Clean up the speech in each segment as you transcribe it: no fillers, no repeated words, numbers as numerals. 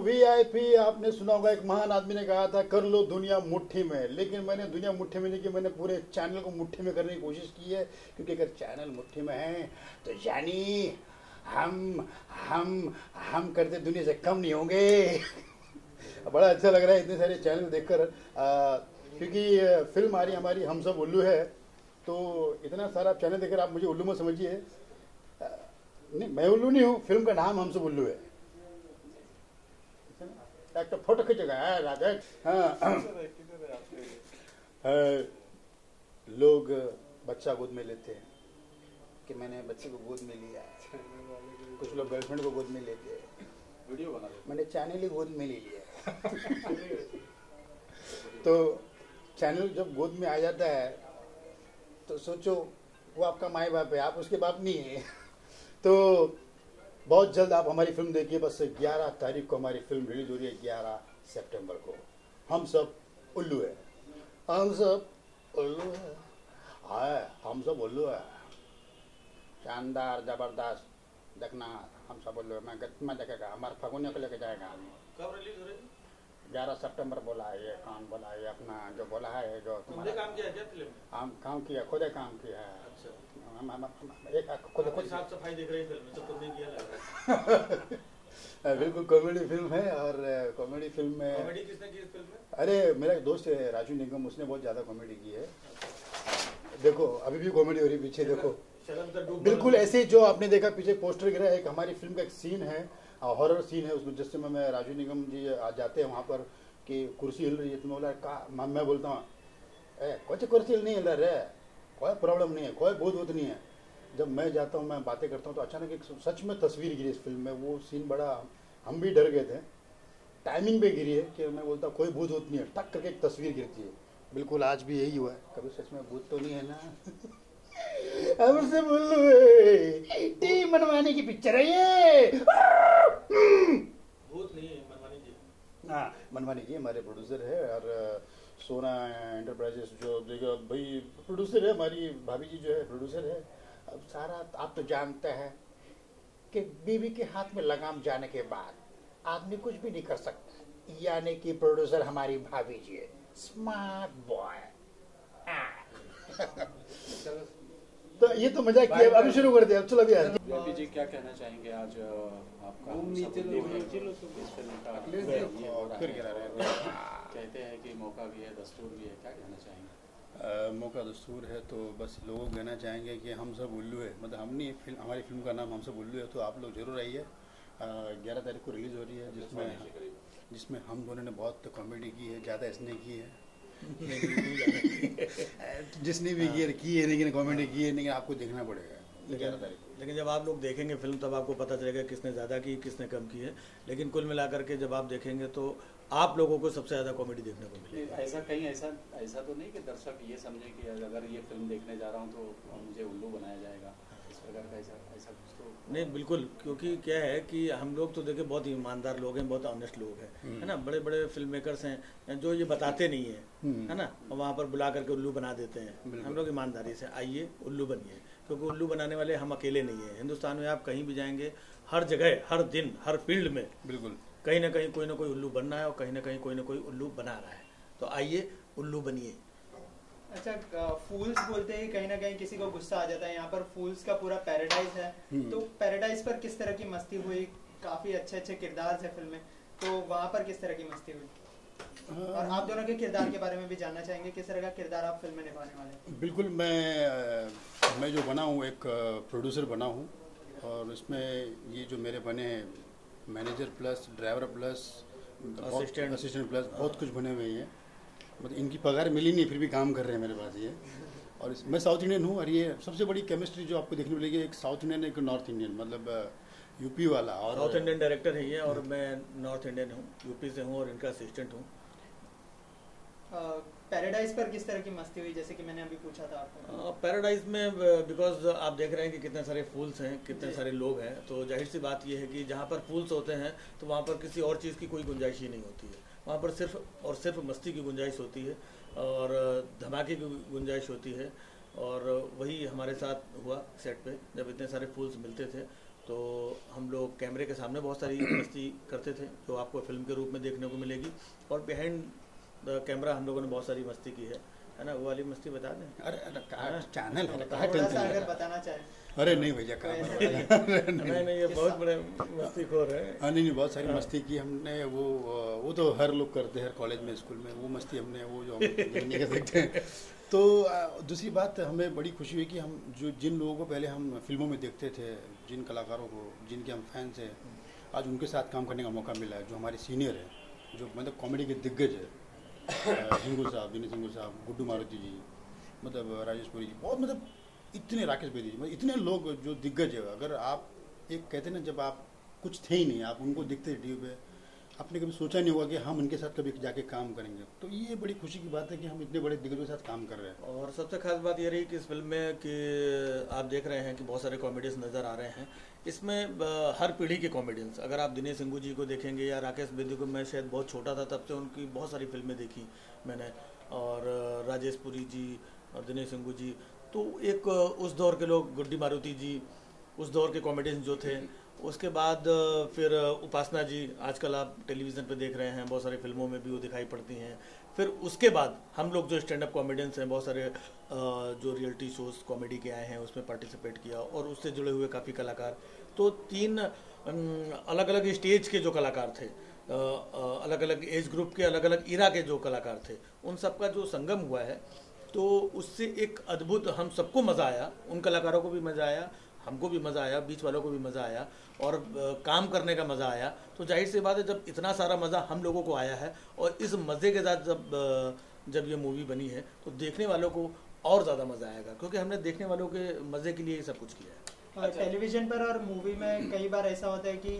VIP. आपने सुना होगा एक महान आदमी ने कहा था कर लो दुनिया मुट्ठी में, लेकिन मैंने दुनिया मुट्ठी में नहीं की, मैंने पूरे चैनल को मुट्ठी में करने की कोशिश की है, क्योंकि अगर चैनल मुट्ठी में है तो यानी हम करते दुनिया से कम नहीं होंगे। बड़ा अच्छा लग रहा है इतने सारे चैनल देखकर, क्योंकि फिल्म आ रही हमारी हम सब उल्लू है, तो इतना सारा चैनल देखकर आप मुझे उल्लू मत समझिए। नहीं, मैं उल्लू नहीं हूँ, फिल्म का नाम हम सब उल्लू है। एक तो फोटो खींचेगा है राजेश। हाँ, लोग बच्चा गोद में लेते हैं कि मैंने बच्चे को गोद में लिया, कुछ लोग गर्लफ्रेंड को गोद में लेते हैं, वीडियो बना लेते, मैंने चैनल ही गोद में ले लिया। तो चैनल जब गोद में आ जाता है तो सोचो वो आपका माँ बाप है, आप उसके बाप नहीं है। तो बहुत जल्द आप हमारी फिल्म देखिए, बस 11 तारीख को हमारी फिल्म रिलीज हो रही है, 11 सितंबर को। हम सब उल्लू है, हम सब उल्लू है, हम सब उल्लू है, शानदार जबरदस्त देखना। हम सब उल्लू है, मैं देखेगा, हमारे फगुनिया को लेके जाएगा। कब रिलीज हो रही है? 11 सितंबर बोला है, ये कौन बोला है, अपना जो बोला है, जो तुमने काम किया है फिल्म? हम काम किया, खुद काम किया है। अच्छा, एक खुद साफ सफाई दिख रही फिल्म में, तो तुमने किया लग रहा है। बिल्कुल कॉमेडी फिल्म है, और कॉमेडी फिल्म में कॉमेडी किसने की इस फिल्म में? अरे मेरा एक दोस्त है राजू निगम, उसने बहुत ज्यादा कॉमेडी की है। देखो अभी भी कॉमेडी हो रही है पीछे, देखो बिल्कुल ऐसे जो आपने देखा पीछे पोस्टर गिरा है, एक हमारी फिल्म का एक सीन है, हॉरर सीन है उसमें, जिससे मैं राजू निगम जी आ जाते हैं वहाँ पर कि कुर्सी हिल रही है, तुम्हें बोला कहा, मैं बोलता हूँ कुछ कुर्सी नहीं हिल रहा है, कोई प्रॉब्लम नहीं है, कोई भूत नहीं है। जब मैं जाता हूँ, मैं बातें करता हूँ, तो अचानक एक सच में तस्वीर गिरी इस फिल्म में। वो सीन बड़ा, हम भी डर गए थे, टाइमिंग पे गिरी है कि मैं बोलता कोई भूत नहीं है, टक करके एक तस्वीर गिरती है। बिल्कुल आज भी यही हुआ है, कभी सच में भूत तो नहीं है ना। हमसे बोलो टी मनवानी की पिक्चर है ये। भूत नहीं है, मनमानी जी। हाँ, मनमानी जी हमारे प्रोड्यूसर है, और सोना एंटरप्राइजेस जो देखो भाई प्रोड्यूसर है, हमारी भाभी जी जो है प्रोड्यूसर है। अब सारा आप तो जानते हैं कि बीवी के हाथ में लगाम जाने के बाद आदमी कुछ भी नहीं कर सकता, यानी कि प्रोड्यूसर हमारी भाभी जी है, स्मार्ट बॉय। तो ये तो मजाक किया, अभी शुरू कर दिया, अब चलो अभी भाभी जी क्या कहना चाहेंगे आज आपका कहते हैं कि मौका भी है, दस्तूर भी है, क्या कहना चाहेंगे? मौका दस्तूर है, तो बस लोगों को कहना चाहेंगे कि हम सब उल्लू है, मतलब हम नहीं, हमारी फिल्म का नाम हम सब उल्लू है, तो आप लोग जरूर आइए। 11 तारीख को रिलीज़ हो रही है, जिसमें हम दोनों ने बहुत कॉमेडी की है, ज़्यादा इसने की है। जिसने भी की है लेकिन कॉमेडी की है, लेकिन आपको देखना पड़ेगा 11 तारीख को। लेकिन जब आप लोग देखेंगे फिल्म तब आपको पता चलेगा किसने ज़्यादा की किसने कम की है, लेकिन कुल मिलाकर के जब आप देखेंगे तो आप लोगों को सबसे ज़्यादा कॉमेडी देखने को मिलेगी। ऐसा कहीं ऐसा तो नहीं कि दर्शक ये समझे कि अगर ये फिल्म देखने जा रहा हूँ तो मुझे उल्लू बनाया जाएगा, इस प्रकार का ऐसा कुछ तो नहीं। बिल्कुल, क्योंकि क्या है कि हम लोग तो देखिए बहुत ईमानदार लोग हैं, बहुत ऑनेस्ट लोग हैं, है ना। बड़े बड़े फिल्म मेकर्स हैं जो ये बताते नहीं है ना, वहाँ पर बुला करके उल्लू बना देते हैं। हम लोग ईमानदारी से आइए, उल्लू बनिए, क्योंकि उल्लू बनाने वाले हम अकेले नहीं हैं। हिंदुस्तान में आप कहीं भी जाएंगे, हर जगह, हर दिन, हर फील्ड में बिल्कुल कहीं ना कहीं कोई ना कोई उल्लू बन रहा है, और कहीं ना कहीं कोई ना कोई उल्लू बना रहा है। तो आइए, उल्लू बनिए। अच्छा, फूल्स बोलते हैं कहीं ना कहीं किसी को गुस्सा आ जाता है, यहाँ पर फूल्स का पूरा पैराडाइज है, तो पैराडाइज पर किस तरह की मस्ती हुई? काफी अच्छे अच्छे किरदार है फिल्म में, तो वहाँ पर किस तरह की मस्ती हुई? और आप दोनों के किरदार के बारे में भी जानना चाहेंगे, किस तरह का किरदार आप फिल्म में निभाने वाले हैं? बिल्कुल, मैं जो बना हूँ एक प्रोड्यूसर बना हूँ, और इसमें ये जो मेरे बने हैं manager plus driver plus assistant plus बहुत कुछ बने हुए हैं। मतलब इनकी पगार मिली नहीं फिर भी काम कर रहे हैं मेरे पास ये। और मैं साउथ इंडियन हूँ और ये सबसे बड़ी केमिस्ट्री जो आपको देखने मिलेगी, एक साउथ इंडियन एक नॉर्थ इंडियन, मतलब यूपी वाला। और साउथ इंडियन डायरेक्टर है ये और मैं नॉर्थ इंडियन हूँ, यूपी से हूँ और इनका असिस्टेंट हूँ। पैराडाइज पर किस तरह की मस्ती हुई, जैसे कि मैंने अभी पूछा था आपको? पैराडाइज में बिकॉज आप देख रहे हैं कि कितने सारे फूल्स हैं, कितने सारे लोग हैं, तो जाहिर सी बात ये है कि जहाँ पर फूल्स होते हैं तो वहाँ पर किसी और चीज़ की कोई गुंजाइश ही नहीं होती है। वहाँ पर सिर्फ और सिर्फ मस्ती की गुंजाइश होती है और धमाके की गुंजाइश होती है। और वही हमारे साथ हुआ सेट पे, जब इतने सारे फूल्स मिलते थे तो हम लोग कैमरे के सामने बहुत सारी मस्ती करते थे जो आपको फिल्म के रूप में देखने को मिलेगी, और बिहाइंड द कैमरा हम लोगों ने बहुत सारी मस्ती की है ना। वो वाली मस्ती बता दें? अरे चैनल है, थोड़ा सा अगर बताना चाहें। अरे नहीं भैया नहीं ये बहुत बड़े मस्ती खोर है। हाँ नहीं बहुत सारी मस्ती की हमने। वो तो हर लोग करते हैं, हर कॉलेज में स्कूल में वो मस्ती हमने, वो जो हम नहीं कर सकते। तो दूसरी बात हमें बड़ी खुशी हुई कि हम जिन लोगों को पहले हम फिल्मों में देखते थे, जिन कलाकारों को जिनके हम फैंस हैं, आज उनके साथ काम करने का मौका मिला है। जो हमारे सीनियर है, जो मतलब कॉमेडी के दिग्गज है, हिंगू साहब, दिनेश हिंगू साहब, गुड्डू मारुति जी, मतलब राजेश पुरी जी, बहुत मतलब इतने, राकेश बेदी जी, मतलब इतने लोग जो दिग्गज है। अगर आप एक कहते हैं ना, जब आप कुछ थे ही नहीं, आप उनको दिखते टीवी पे, आपने कभी सोचा नहीं होगा कि हम उनके साथ कभी जाके काम करेंगे। तो ये बड़ी खुशी की बात है कि हम इतने बड़े दिग्गजों के साथ काम कर रहे हैं। और सबसे खास बात ये रही कि इस फिल्म में कि आप देख रहे हैं कि बहुत सारे कॉमेडियंस नज़र आ रहे हैं इसमें, हर पीढ़ी के कॉमेडियंस। अगर आप दिनेश हिंगू जी को देखेंगे या राकेश बेदी को, मैं शायद बहुत छोटा था तब से उनकी बहुत सारी फिल्में देखी मैंने, और राजेश पुरी जी और दिनेश हिंगू जी, तो एक उस दौर के लोग, गुड्डी मारुति जी, उस दौर के कॉमेडियंस जो थे। उसके बाद फिर उपासना जी, आजकल आप टेलीविज़न पे देख रहे हैं, बहुत सारी फिल्मों में भी वो दिखाई पड़ती हैं। फिर उसके बाद हम लोग जो स्टैंड अप कॉमेडियंस हैं, बहुत सारे जो रियलिटी शोज कॉमेडी के आए हैं उसमें पार्टिसिपेट किया, और उससे जुड़े हुए काफ़ी कलाकार। तो 3 अलग अलग स्टेज के जो कलाकार थे, अलग अलग एज ग्रुप के, अलग अलग इरा के जो कलाकार थे, उन सब का जो संगम हुआ है, तो उससे एक अद्भुत, हम सबको मज़ा आया, उन कलाकारों को भी मज़ा आया, हमको भी मज़ा आया, बीच वालों को भी मज़ा आया, और काम करने का मज़ा आया। तो जाहिर सी बात है, जब इतना सारा मज़ा हम लोगों को आया है और इस मज़े के साथ जब ये मूवी बनी है तो देखने वालों को और ज़्यादा मज़ा आएगा, क्योंकि हमने देखने वालों के मज़े के लिए ये सब कुछ किया है। टेलीविज़न पर और मूवी में कई बार ऐसा होता है कि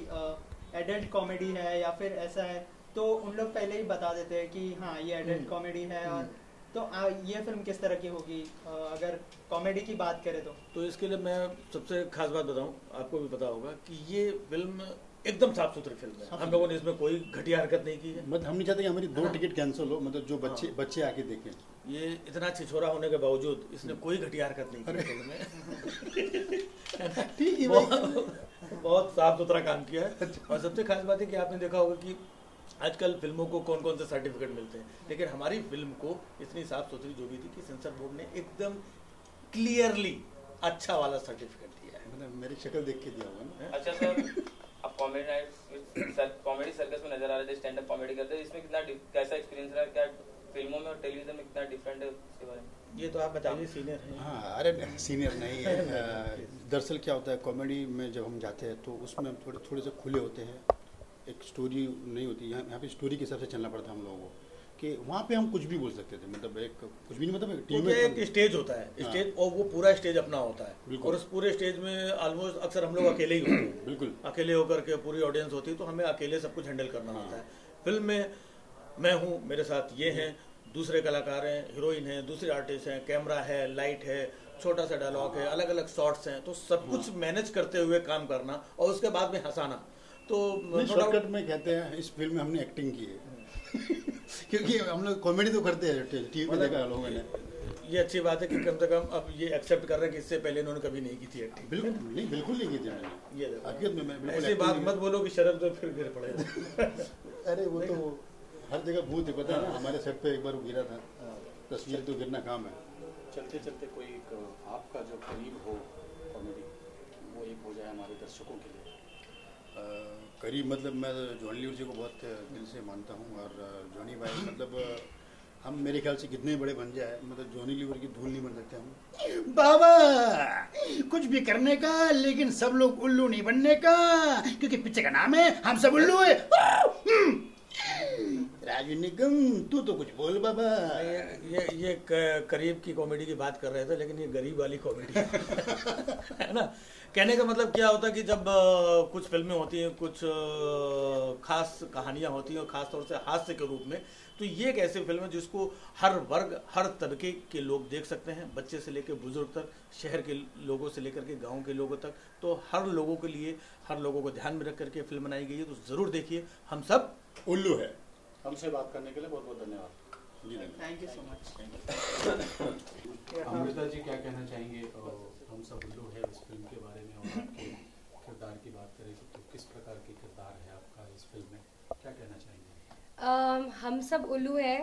एडल्ट कॉमेडी है या फिर ऐसा है, तो उन लोग पहले ही बता देते हैं कि हाँ ये एडल्ट कॉमेडी है। और तो ये फिल्म किस तरह की होगी अगर कॉमेडी की बात करें तो इसके लिए मैं सबसे खास बात बताऊं, आपको भी पता होगा कि ये फिल्म एकदम साफ सुथरी फिल्म है। हम लोगों ने इसमें कोई घटिया हरकत नहीं की है। मतलब हम नहीं चाहते कि हमारी 2 टिकट कैंसिल हो, मतलब जो बच्चे आके देखें। ये इतना छिछोरा होने के बावजूद इसने कोई घटिया हरकत नहीं की फिल्म में। ठीक है, बहुत साफ सुथरा काम किया है। और सबसे खास बात है कि आपने देखा होगा कि आजकल फिल्मों को कौन कौन से सर्टिफिकेट मिलते हैं, लेकिन हमारी फिल्म को इतनी साफ सुथरी जो भी थी कि सेंसर बोर्ड ने एकदम क्लियरली अच्छा वाला सर्टिफिकेट दिया है। मतलब मेरी शक्ल देख के दिया होगा ना। अच्छा सर, आप कॉमेडी सर्कस में नजर आ रहे थे, स्टैंड अप कॉमेडी करते हैं, इसमें कैसा एक्सपीरियंस रहा, क्या फिल्मों में और टेलीविजन में कितना डिफरेंट है उसके बारे में? ये तो आप बताइए, सीनियर हैं। हाँ, अरे सीनियर नहीं है। दरअसल क्या होता है, कॉमेडी में जब हम जाते हैं तो उसमें हम थोड़े से खुले होते हैं, एक स्टोरी नहीं होती। यहाँ पे स्टोरी के हिसाब से चलना पड़ता है हम लोगों को, कि वहाँ पे हम कुछ भी बोल सकते थे, मतलब एक कुछ भी नहीं, मतलब टीम में एक स्टेज होता है, स्टेज, और वो पूरा स्टेज अपना होता है, और उस पूरे स्टेज में ऑलमोस्ट अक्सर हम लोग अकेले ही होते हैं। बिल्कुल अकेले होकर के पूरी ऑडियंस होती है, तो हमें अकेले सब कुछ हैंडल करना होता है। फिल्म में मैं हूँ, मेरे साथ ये हैं, दूसरे कलाकार हैं, हीरोइन हैं, दूसरे आर्टिस्ट हैं, कैमरा है, लाइट है, छोटा सा डायलॉग है, अलग अलग शॉट्स हैं, तो सब कुछ मैनेज करते हुए काम करना और उसके बाद में हंसाना। तो शॉर्टकट में कहते हैं इस फिल्म में हमने एक्टिंग की है क्योंकि हम लोग कॉमेडी तो करते हैं, टीवी पे देखा लोगों ने। ये अच्छी बात है कि कम से कम अब ये एक्सेप्ट कर रहे हैं कि इससे पहले इन्होंने कभी नहीं की थी एक्टिंग। बिल्कुल नहीं की थी मैंने। ये हकीकत में मैं ऐसी बात मत बोलो कि शर्म तो फिर गिर पड़ेगा। अरे वो तो हर जगह भूत है, पता है ना। हमारे सेट पे एक बार गिरा था, तस्वीर तो गिरना काम है। चलते चलते कोई आपका जो करीब हो कॉमेडी, वो एक हो जाए हमारे दर्शकों के लिए। करीब मतलब मैं जॉनी लीवर जी को बहुत दिल से मानता हूँ, और जॉनी भाई मतलब हम मेरे ख्याल से कितने बड़े बन जाए, मतलब जॉनी लीवर की धूल नहीं बन सकते हम। बाबा कुछ भी करने का, लेकिन सब लोग उल्लू नहीं बनने का, क्योंकि पिक्चर का नाम है हम सब उल्लू है। राजू निगम तू तो कुछ बोल बाबा। ये करीब की कॉमेडी की बात कर रहे थे, लेकिन ये गरीब वाली कॉमेडी है ना। कहने का मतलब क्या होता है कि जब कुछ फिल्में होती हैं, कुछ खास कहानियां होती हैं, और खास तौर से हास्य के रूप में, तो ये एक ऐसी फिल्म है जिसको हर वर्ग, हर तबके के लोग देख सकते हैं, बच्चे से लेकर बुजुर्ग तक, शहर के लोगों से लेकर के गांव के लोगों तक। तो हर लोगों के लिए, हर लोगों को ध्यान में रख करके फिल्म बनाई गई है, तो ज़रूर देखिए। हम सब उल्लू है। हमसे बात करने के लिए बहुत बहुत धन्यवाद। Thank you so much. Amrita ji क्या कहना चाहेंगे हम सब उल्लू है इस फिल्म के बारे में, और आपके किरदार की बात करें तो किस प्रकार की किरदार है आपका इस फिल्म में, क्या कहना चाहेंगे? हम सब उल्लू है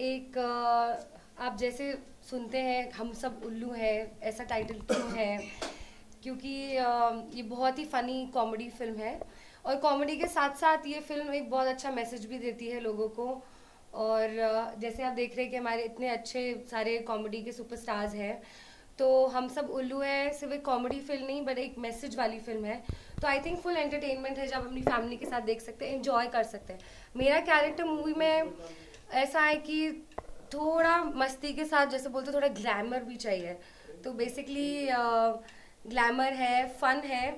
एक आप जैसे सुनते हैं हम सब उल्लू है, ऐसा टाइटल क्यों है? क्योंकि ये बहुत ही फ़नी कॉमेडी फिल्म है, और कॉमेडी के साथ साथ ये फिल्म एक बहुत अच्छा मैसेज भी देती है लोगों को। और जैसे आप देख रहे हैं कि हमारे इतने अच्छे सारे कॉमेडी के सुपरस्टार्स हैं, तो हम सब उल्लू है सिर्फ एक कॉमेडी फिल्म नहीं बट एक मैसेज वाली फिल्म है। तो आई थिंक फुल एंटरटेनमेंट है, जब अपनी फैमिली के साथ देख सकते हैं, एंजॉय कर सकते हैं। मेरा कैरेक्टर मूवी में ऐसा है कि थोड़ा मस्ती के साथ, जैसे बोलते थोड़ा ग्लैमर भी चाहिए, तो बेसिकली ग्लैमर है, फन है,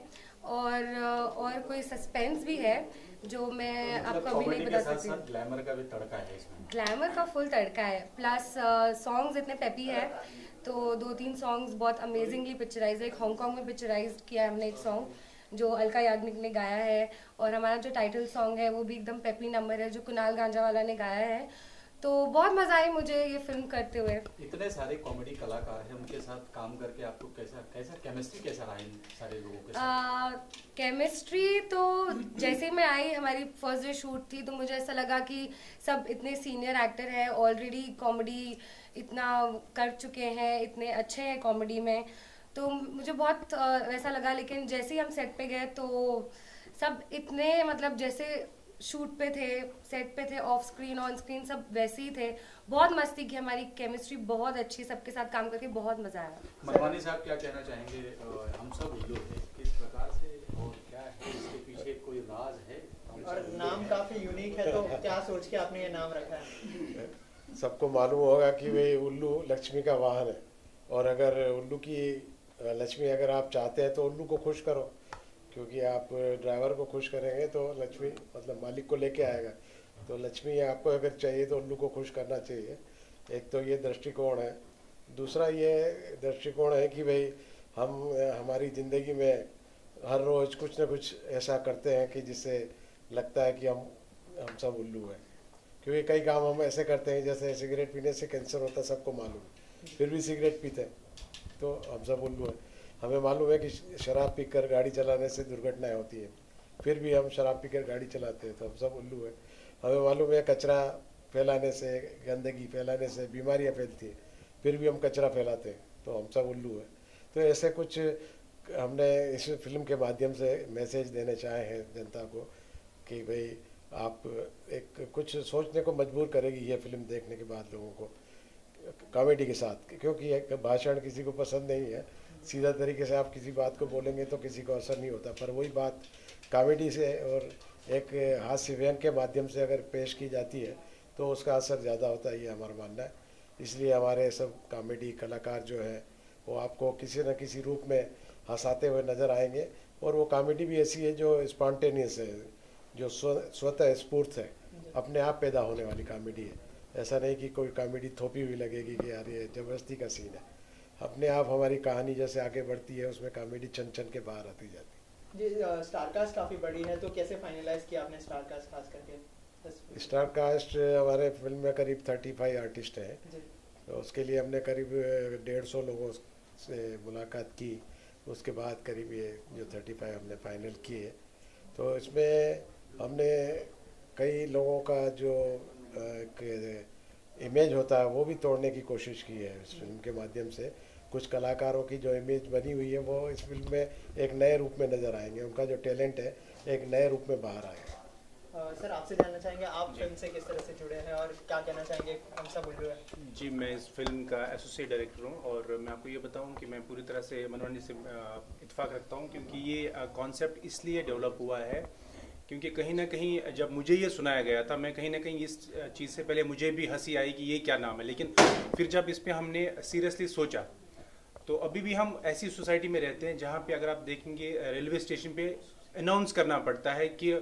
और कोई सस्पेंस भी है जो मैं आपको अभी नहीं बता सकती। ग्लैमर का भी तड़का है इसमें? ग्लैमर का फुल तड़का है, प्लस सॉन्ग्स इतने पेपी है, तो 2-3 सॉन्ग्स बहुत अमेजिंगली पिक्चराइज है। एक हांगकांग में पिक्चराइज किया है हमने एक सॉन्ग जो अलका याग्निक ने गाया है, और हमारा जो टाइटल सॉन्ग है वो भी एकदम पेपी नंबर है जो कुणाल गांजावाला ने गाया है। तो बहुत मजा आई मुझे ये फिल्म करते हुए। इतने सारे कॉमेडी कलाकार हैं, उनके साथ काम करके आपको कैसा केमिस्ट्री कैसा रहा इन सारे लोगों के साथ? केमिस्ट्री तो जैसे मैं आई, हमारी फर्स्ट डे शूट थी, तो मुझे ऐसा लगा कि सब इतने सीनियर एक्टर हैं, ऑलरेडी कॉमेडी इतना कर चुके हैं, इतने अच्छे हैं कॉमेडी में, तो मुझे बहुत वैसा लगा। लेकिन जैसे ही हम सेट पे गए तो सब इतने मतलब जैसे शूट पे थे, सेट पे थे, ऑफ स्क्रीन ऑन स्क्रीन सब वैसे ही थे। बहुत मस्ती की, हमारी केमिस्ट्री बहुत अच्छी, सबके साथ काम करके बहुत मजा आया। मनवानी साहब क्या कहना चाहेंगे? हम सब उल्लू है किस प्रकार से, और क्या है इसके पीछे कोई राज है? और नाम काफी यूनिक है, तो क्या सोच के आपने ये नाम रखा है? सबको मालूम होगा कि भाई उल्लू लक्ष्मी का वाहन है, और अगर उल्लू की लक्ष्मी अगर आप चाहते हैं तो उल्लू को खुश करो, क्योंकि आप ड्राइवर को खुश करेंगे तो लक्ष्मी मतलब मालिक को लेके आएगा। तो लक्ष्मी आपको अगर चाहिए तो उल्लू को खुश करना चाहिए। एक तो ये दृष्टिकोण है। दूसरा ये दृष्टिकोण है कि भाई हम हमारी ज़िंदगी में हर रोज़ कुछ ना कुछ ऐसा करते हैं कि जिससे लगता है कि हम सब उल्लू हैं। क्योंकि कई काम हम ऐसे करते हैं, जैसे सिगरेट पीने से कैंसर होता है, सबको मालूम है, फिर भी सिगरेट पीते हैं, तो हम सब उल्लू हैं। हमें मालूम है कि शराब पीकर गाड़ी चलाने से दुर्घटनाएं होती हैं, फिर भी हम शराब पीकर गाड़ी चलाते हैं, तो हम सब उल्लू हैं। हमें मालूम है कचरा फैलाने से, गंदगी फैलाने से बीमारियां फैलती हैं, फिर भी हम कचरा फैलाते हैं, तो हम सब उल्लू हैं। तो ऐसे कुछ हमने इस फिल्म के माध्यम से मैसेज देने चाहे हैं जनता को कि भाई आप एक कुछ सोचने को मजबूर करेगी ये फिल्म देखने के बाद लोगों को, कॉमेडी के साथ। क्योंकि एक भाषण किसी को पसंद नहीं है, सीधा तरीके से आप किसी बात को बोलेंगे तो किसी को असर नहीं होता, पर वही बात कॉमेडी से और एक हास्य व्यंग के माध्यम से अगर पेश की जाती है तो उसका असर ज़्यादा होता है, ये हमारा मानना है। इसलिए हमारे सब कॉमेडी कलाकार जो हैं वो आपको किसी न किसी रूप में हंसाते हुए नज़र आएंगे, और वो कॉमेडी भी ऐसी है जो स्पॉन्टेनियस है, जो स्वतः स्फूर्त है, अपने आप पैदा होने वाली कॉमेडी है। ऐसा नहीं कि कोई कॉमेडी थोपी हुई लगेगी कि यार ये ज़बरदस्ती का सीन है। अपने आप हमारी कहानी जैसे आगे बढ़ती है उसमें कॉमेडी चन चन के बाहर आती जाती है। जी, स्टार कास्ट काफ़ी बड़ी है, तो कैसे फाइनलाइज किया आपने स्टार कास्ट खास करके? स्टार कास्ट हमारे फिल्म में करीब 35 आर्टिस्ट हैं, तो उसके लिए हमने करीब 150 लोगों से मुलाकात की, उसके बाद करीब ये जो 35 हमने फाइनल किए। तो इसमें हमने कई लोगों का जो एक इमेज होता है वो भी तोड़ने की कोशिश की है इस फिल्म के माध्यम से। कुछ कलाकारों की जो इमेज बनी हुई है वो इस फिल्म में एक नए रूप में नज़र आएंगे, उनका जो टैलेंट है एक नए रूप में बाहर आएगा। सर, आपसे जानना चाहेंगे आप फिल्म से किस तरह से जुड़े हैं और क्या कहना चाहेंगे? हम सब उल्लू है। जी, मैं इस फिल्म का एसोसिएट डायरेक्टर हूँ, और मैं आपको ये बताऊँ कि मैं पूरी तरह से मनोरंजन से इत्तेफाक रखता हूँ, क्योंकि ये कॉन्सेप्ट इसलिए डेवलप हुआ है क्योंकि कहीं ना कहीं जब मुझे ये सुनाया गया था, मैं कहीं ना कहीं इस चीज़ से पहले मुझे भी हंसी आई कि ये क्या नाम है, लेकिन फिर जब इस पर हमने सीरियसली सोचा तो अभी भी हम ऐसी सोसाइटी में रहते हैं जहाँ पे अगर आप देखेंगे रेलवे स्टेशन पे अनाउंस करना पड़ता है कि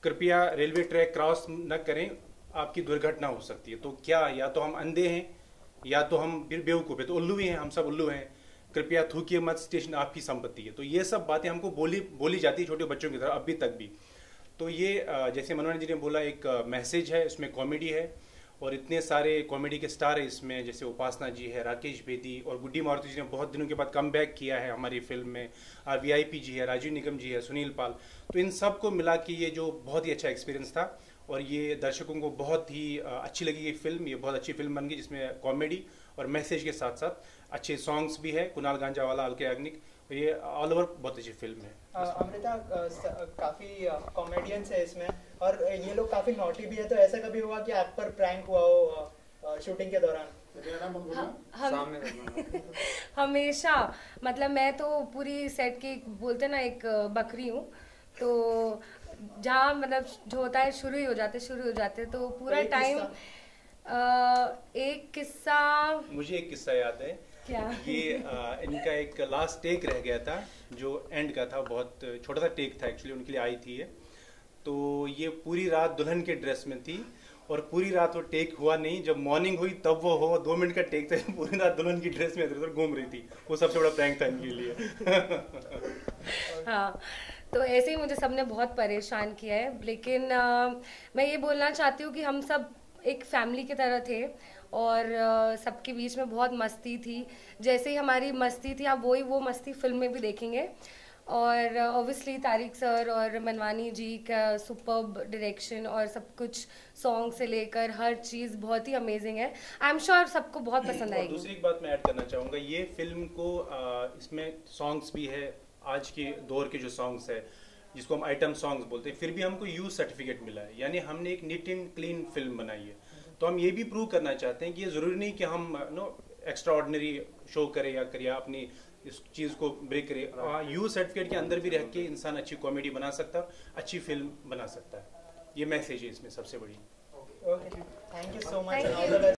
कृपया रेलवे ट्रैक क्रॉस न करें, आपकी दुर्घटना हो सकती है। तो क्या या तो हम अंधे हैं या तो हम बेवकूफ़ है, तो उल्लू ही हैं, हम सब उल्लू हैं। कृपया थूकिए मत, स्टेशन आपकी संपत्ति है। तो ये सब बातें हमको बोली जाती है छोटे बच्चों की तरह अभी तक भी। तो ये जैसे मनोहर जी ने बोला, एक मैसेज है, इसमें कॉमेडी है और इतने सारे कॉमेडी के स्टार है इसमें, जैसे उपासना जी है, राकेश बेदी और गुड्डी मारुति जी ने बहुत दिनों के बाद कम बैक किया है हमारी फिल्म में, VIP जी है, राजीव निगम जी है, सुनील पाल। तो इन सब को मिला के ये जो बहुत ही अच्छा एक्सपीरियंस था और ये दर्शकों को बहुत ही अच्छी लगी ये फिल्म। ये बहुत अच्छी फिल्म बन गई जिसमें कॉमेडी और मैसेज के साथ साथ अच्छे सॉन्ग्स भी है, कुणाल गांजावाला, अलके याग्निक। ये ऑल ओवर बहुत अच्छी फिल्म है। अमृता, काफी कॉमेडियंस है इसमें और ये लोग काफी नॉटी भी है, तो ऐसा कभी हुआ कि आप पर प्रैंक हुआ हो शूटिंग के दौरान? हमेशा, मतलब मैं तो पूरी सेट की बोलते ना एक बकरी हूँ, तो जहाँ मतलब जो होता है शुरू ही हो जाते तो पूरा टाइम। एक किस्सा, मुझे एक किस्सा याद है। क्या? ये इनका एक लास्ट टेक रह गया था जो एंड का था, बहुत छोटा सा टेक था एक्चुअली, उनके लिए आई थी ये। तो ये पूरी रात दुल्हन के ड्रेस में थी और पूरी रात वो टेक हुआ नहीं। जब मॉर्निंग हुई तब वो 2 मिनट का टेक था, पूरी रात दुल्हन की ड्रेस में इधर उधर घूम रही थी। वो सबसे बड़ा प्रैंक था इनके लिए। हाँ, तो ऐसे ही मुझे सबने बहुत परेशान किया है, लेकिन मैं ये बोलना चाहती हूँ कि हम सब एक फैमिली की तरह थे और सबके बीच में बहुत मस्ती थी। जैसे ही हमारी मस्ती थी, आप वो मस्ती फिल्म में भी देखेंगे। और ऑब्वियसली तारिक सर और मनवानी जी का सुपर्ब डायरेक्शन और सब कुछ, सॉन्ग से लेकर हर चीज़ बहुत ही अमेजिंग है। आई एम श्योर सबको बहुत पसंद आएगी। दूसरी एक बात मैं ऐड करना चाहूँगा, ये फिल्म को इसमें सॉन्ग्स भी है, आज के दौर के जो सॉन्ग्स है जिसको हम आइटम सॉन्ग्स बोलते हैं, फिर भी हमको यूज सर्टिफिकेट मिला है, यानी हमने एक नीट एंड क्लीन फिल्म बनाई है। तो हम ये भी प्रूव करना चाहते हैं कि ये ज़रूरी नहीं कि हम एक्स्ट्रा ऑर्डिनरी शो करें या अपनी इस चीज़ को ब्रेक करे। यूज सर्टिफिकेट के अंदर भी रह के इंसान अच्छी कॉमेडी बना सकता है, अच्छी फिल्म बना सकता है। ये मैसेज है इसमें सबसे बड़ी। Thank you so much.